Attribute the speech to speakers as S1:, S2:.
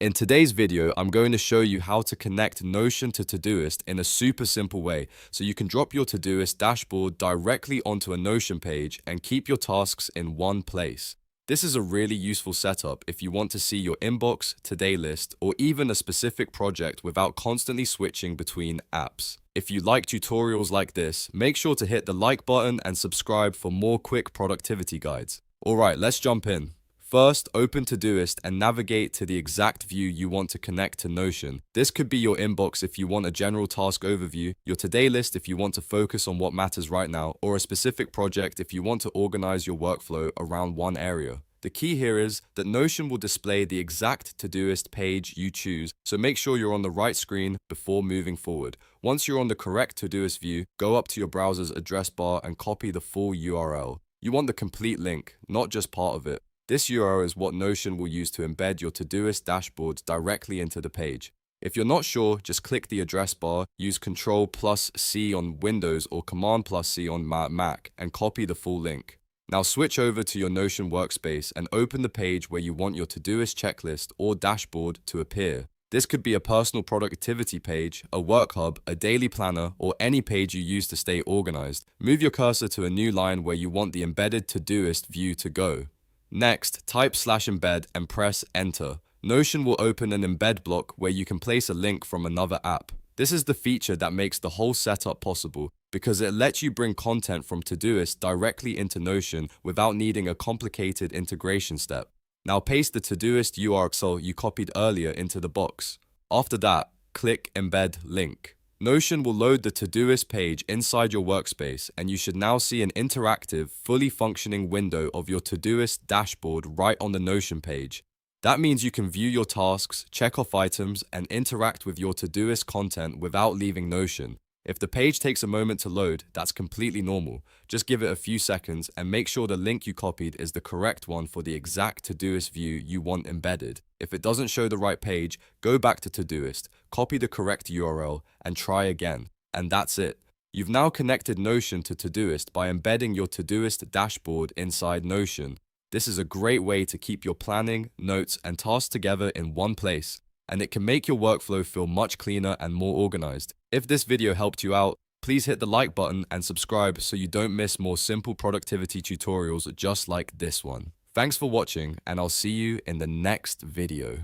S1: In today's video, I'm going to show you how to connect Notion to Todoist in a super simple way, so you can drop your Todoist dashboard directly onto a Notion page and keep your tasks in one place. This is a really useful setup if you want to see your inbox, to-do list, or even a specific project without constantly switching between apps. If you like tutorials like this, make sure to hit the like button and subscribe for more quick productivity guides. Alright, let's jump in. First, open Todoist and navigate to the exact view you want to connect to Notion. This could be your inbox if you want a general task overview, your to-do list if you want to focus on what matters right now, or a specific project if you want to organize your workflow around one area. The key here is that Notion will display the exact Todoist page you choose, so make sure you're on the right screen before moving forward. Once you're on the correct Todoist view, go up to your browser's address bar and copy the full URL. You want the complete link, not just part of it. This URL is what Notion will use to embed your Todoist dashboard directly into the page. If you're not sure, just click the address bar, use Ctrl+C on Windows or Command+C on Mac, and copy the full link. Now switch over to your Notion workspace and open the page where you want your Todoist checklist or dashboard to appear. This could be a personal productivity page, a work hub, a daily planner, or any page you use to stay organized. Move your cursor to a new line where you want the embedded Todoist view to go. Next, type /embed and press enter. Notion will open an embed block where you can place a link from another app. This is the feature that makes the whole setup possible because it lets you bring content from Todoist directly into Notion without needing a complicated integration step. Now paste the Todoist URL you copied earlier into the box. After that, click Embed Link. Notion will load the Todoist page inside your workspace, and you should now see an interactive, fully functioning window of your Todoist dashboard right on the Notion page. That means you can view your tasks, check off items, and interact with your Todoist content without leaving Notion. If the page takes a moment to load, that's completely normal. Just give it a few seconds and make sure the link you copied is the correct one for the exact Todoist view you want embedded. If it doesn't show the right page, go back to Todoist, copy the correct URL, and try again. And that's it. You've now connected Notion to Todoist by embedding your Todoist dashboard inside Notion. This is a great way to keep your planning, notes, and tasks together in one place, and it can make your workflow feel much cleaner and more organized. If this video helped you out, please hit the like button and subscribe so you don't miss more simple productivity tutorials just like this one. Thanks for watching, and I'll see you in the next video.